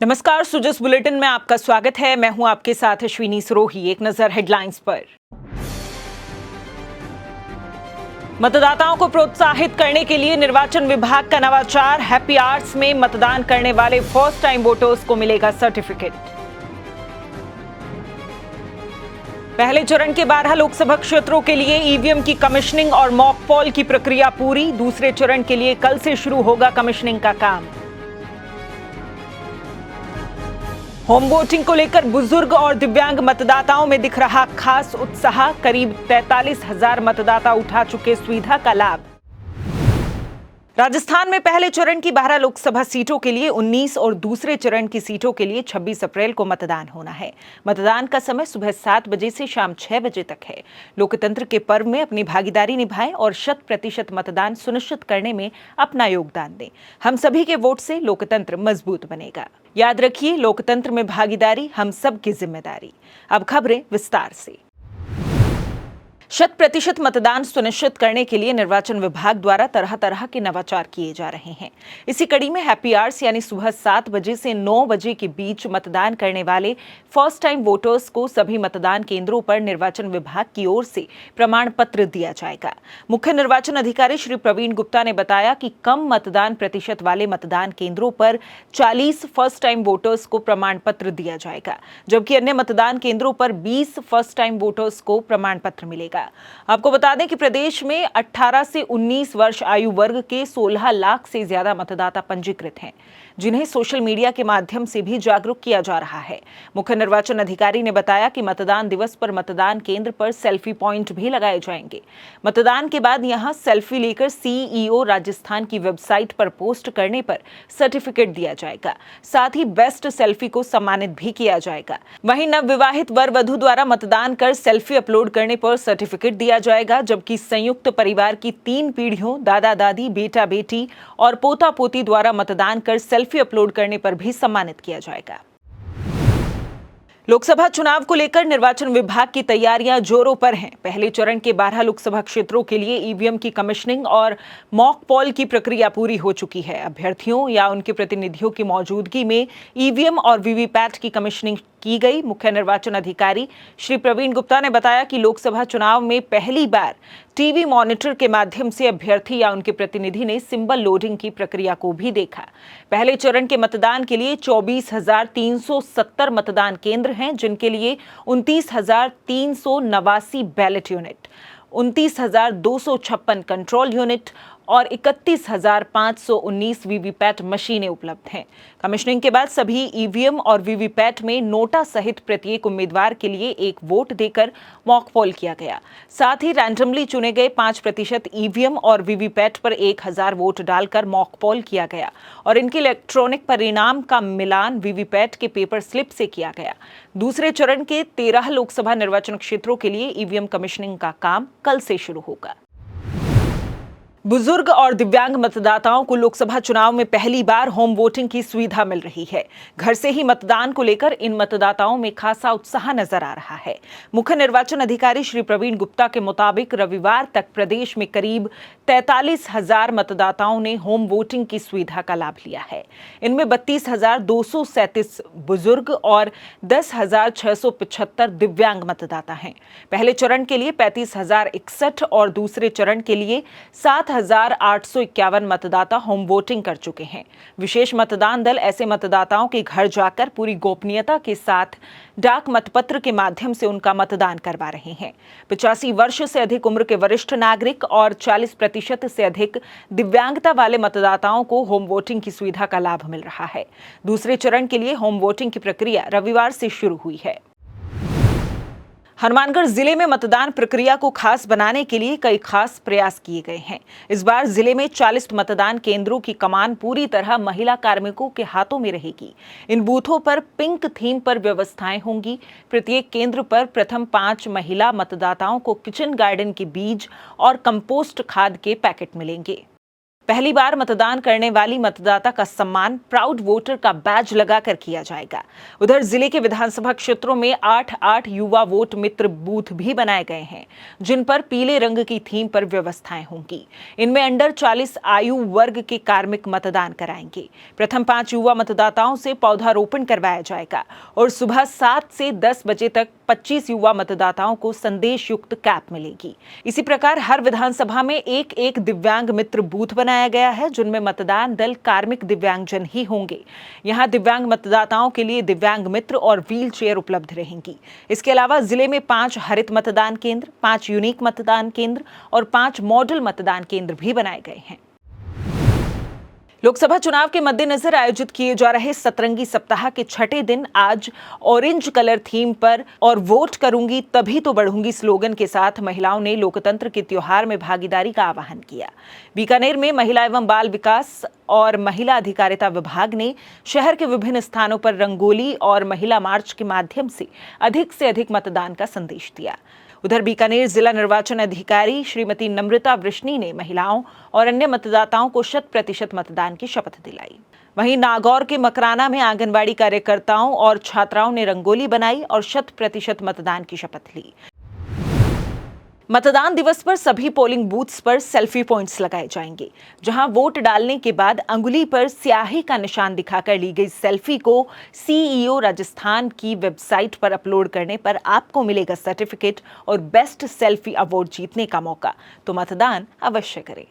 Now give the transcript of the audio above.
नमस्कार, सुजस बुलेटिन में आपका स्वागत है। मैं हूं आपके साथ अश्विनी सरोही। एक नजर हेडलाइंस पर। मतदाताओं को प्रोत्साहित करने के लिए निर्वाचन विभाग का नवाचार। हैप्पी आवर्स में मतदान करने वाले फर्स्ट टाइम वोटर्स को मिलेगा सर्टिफिकेट। पहले चरण के 12 लोकसभा क्षेत्रों के लिए ईवीएम की कमीशनिंग और मॉक पोल की प्रक्रिया पूरी। दूसरे चरण के लिए कल से शुरू होगा कमीशनिंग का काम। होम वोटिंग को लेकर बुजुर्ग और दिव्यांग मतदाताओं में दिख रहा खास उत्साह। करीब 43,000 मतदाता उठा चुके सुविधा का लाभ। राजस्थान में पहले चरण की 12 लोकसभा सीटों के लिए 19 और दूसरे चरण की सीटों के लिए 26 अप्रैल को मतदान होना है। मतदान का समय सुबह 7 बजे से शाम 6 बजे तक है। लोकतंत्र के पर्व में अपनी भागीदारी निभाएं और 100% मतदान सुनिश्चित करने में अपना योगदान दें। हम सभी के वोट से लोकतंत्र मजबूत बनेगा। याद रखिए, लोकतंत्र में भागीदारी हम सब की जिम्मेदारी। अब खबरें विस्तार से। 100% मतदान सुनिश्चित करने के लिए निर्वाचन विभाग द्वारा तरह तरह के नवाचार किए जा रहे हैं। इसी कड़ी में हैप्पी आवर्स यानी सुबह 7 बजे से 9 बजे के बीच मतदान करने वाले फर्स्ट टाइम वोटर्स को सभी मतदान केंद्रों पर निर्वाचन विभाग की ओर से प्रमाण पत्र दिया जाएगा। मुख्य निर्वाचन अधिकारी श्री प्रवीण गुप्ता ने बताया कि कम मतदान प्रतिशत वाले मतदान केंद्रों पर 40 फर्स्ट टाइम वोटर्स को प्रमाण पत्र दिया जाएगा, जबकि अन्य मतदान केंद्रों पर 20 फर्स्ट टाइम वोटर्स को प्रमाण पत्र मिलेगा। आपको बता दें कि प्रदेश में 18 से 19 वर्ष आयु वर्ग के 16 लाख से ज्यादा मतदाता पंजीकृत हैं, जिन्हें सोशल मीडिया के माध्यम से भी जागरूक किया जा रहा है। मुख्य निर्वाचन अधिकारी ने बताया कि मतदान दिवस पर मतदान केंद्र पर सेल्फी पॉइंट भी लगाए जाएंगे। मतदान के बाद यहां सेल्फी लेकर सीईओ राजस्थान की वेबसाइट पर पोस्ट करने पर सर्टिफिकेट दिया जाएगा। साथ ही बेस्ट सेल्फी को सम्मानित भी किया जाएगा। वहीं नवविवाहित वर वधू द्वारा मतदान कर सेल्फी अपलोड करने पर सर्टिफिकेट दिया जाएगा, जबकि संयुक्त परिवार की 3 पीढ़ियों दादा दादी, बेटा बेटी और पोता पोती द्वारा मतदान कर सेल्फी अपलोड करने पर भी सम्मानित किया जाएगा। लोकसभा चुनाव को लेकर निर्वाचन विभाग की तैयारियां जोरों पर हैं। पहले चरण के 12 लोकसभा क्षेत्रों के लिए ईवीएम की कमीशनिंग और मॉक पोल की प्रक्रिया पूरी हो चुकी है। अभ्यर्थियों या उनके प्रतिनिधियों की मौजूदगी में ईवीएम और वीवीपैट की कमीशनिंग की गई। मुख्य निर्वाचन अधिकारी श्री प्रवीण गुप्ता ने बताया कि लोकसभा चुनाव में पहली बार टीवी मॉनिटर के माध्यम से अभ्यर्थी या उनके प्रतिनिधि ने सिंबल लोडिंग की प्रक्रिया को भी देखा। पहले चरण के मतदान के लिए 24,370 मतदान केंद्र हैं, जिनके लिए 29,389 बैलेट यूनिट, 29,256 कंट्रोल यूनिट और 31,519 वीवीपैट मशीनें उपलब्ध हैं। कमीशनिंग के बाद सभी ईवीएम और वीवीपैट में नोटा सहित प्रत्येक उम्मीदवार के लिए एक वोट देकर मॉक पोल किया गया। साथ ही रैंडमली चुने गए 5% ईवीएम और वीवीपैट पर 1,000 वोट डालकर मॉक पोल किया गया और इनके इलेक्ट्रॉनिक परिणाम का मिलान वीवीपैट के पेपर स्लिप से किया गया। दूसरे चरण के 13 लोकसभा निर्वाचन क्षेत्रों के लिए ईवीएम कमीशनिंग का काम कल से शुरू होगा। बुजुर्ग और दिव्यांग मतदाताओं को लोकसभा चुनाव में पहली बार होम वोटिंग की सुविधा मिल रही है। घर से ही मतदान को लेकर इन मतदाताओं में खासा उत्साह नजर आ रहा है। मुख्य निर्वाचन अधिकारी श्री प्रवीण गुप्ता के मुताबिक रविवार तक प्रदेश में करीब 43,000 मतदाताओं ने होम वोटिंग की सुविधा का लाभ लिया है। इनमें 32,237 बुजुर्ग और 10,675 दिव्यांग मतदाता हैं। पहले चरण के लिए 35,061 और दूसरे चरण के लिए 7,851 मतदाता होम वोटिंग कर चुके हैं। विशेष मतदान दल ऐसे मतदाताओं के घर जाकर पूरी गोपनीयता के साथ डाक मतपत्र के माध्यम से उनका मतदान करवा रहे हैं। 85 वर्ष से अधिक उम्र के वरिष्ठ नागरिक और 40% से अधिक दिव्यांगता वाले मतदाताओं को होम वोटिंग की सुविधा का लाभ मिल रहा है। दूसरे चरण के लिए होम वोटिंग की प्रक्रिया रविवार से शुरू हुई है। हनुमानगढ़ जिले में मतदान प्रक्रिया को खास बनाने के लिए कई खास प्रयास किए गए हैं। इस बार जिले में 40 मतदान केंद्रों की कमान पूरी तरह महिला कार्मिकों के हाथों में रहेगी। इन बूथों पर पिंक थीम पर व्यवस्थाएं होंगी। प्रत्येक केंद्र पर प्रथम 5 महिला मतदाताओं को किचन गार्डन के बीज और कंपोस्ट खाद के पैकेट मिलेंगे। पहली बार मतदान करने वाली मतदाता का सम्मान प्राउड वोटर का बैज लगाकर किया जाएगा। उधर जिले के विधानसभा क्षेत्रों में 8 युवा वोट मित्र बूथ भी बनाए गए हैं, जिन पर पीले रंग की थीम पर व्यवस्थाएं होंगी। इनमें अंडर 40 आयु वर्ग के कार्मिक मतदान कराएंगे। प्रथम 5 युवा मतदाताओं से पौधारोपण करवाया जाएगा और सुबह 7 से 10 बजे तक 25 युवा मतदाताओं को संदेश युक्त कैप मिलेगी। इसी प्रकार हर विधानसभा में एक दिव्यांग मित्र बूथ बनाया गया है, जिनमें मतदान दल कार्मिक दिव्यांगजन ही होंगे। यहां दिव्यांग मतदाताओं के लिए दिव्यांग मित्र और व्हील चेयर उपलब्ध रहेंगी। इसके अलावा जिले में 5 हरित मतदान केंद्र, 5 यूनिक मतदान केंद्र और 5 मॉडल मतदान केंद्र भी बनाए गए हैं। लोकसभा चुनाव के मद्देनजर आयोजित किए जा रहे सतरंगी सप्ताह के छठे दिन आज ऑरेंज कलर थीम पर और वोट करूंगी तभी तो बढ़ूंगी स्लोगन के साथ महिलाओं ने लोकतंत्र के त्योहार में भागीदारी का आह्वान किया। बीकानेर में महिला एवं बाल विकास और महिला अधिकारिता विभाग ने शहर के विभिन्न स्थानों पर रंगोली और महिला मार्च के माध्यम से अधिक मतदान का संदेश दिया। उधर बीकानेर जिला निर्वाचन अधिकारी श्रीमती नम्रता वृष्णी ने महिलाओं और अन्य मतदाताओं को 100% मतदान की शपथ दिलाई। वहीं नागौर के मकराना में आंगनबाड़ी कार्यकर्ताओं और छात्राओं ने रंगोली बनाई और 100% मतदान की शपथ ली। मतदान दिवस पर सभी पोलिंग बूथ्स पर सेल्फी पॉइंट्स लगाए जाएंगे, जहां वोट डालने के बाद अंगुली पर स्याही का निशान दिखाकर ली गई सेल्फी को सीईओ राजस्थान की वेबसाइट पर अपलोड करने पर आपको मिलेगा सर्टिफिकेट और बेस्ट सेल्फी अवार्ड जीतने का मौका। तो मतदान अवश्य करें।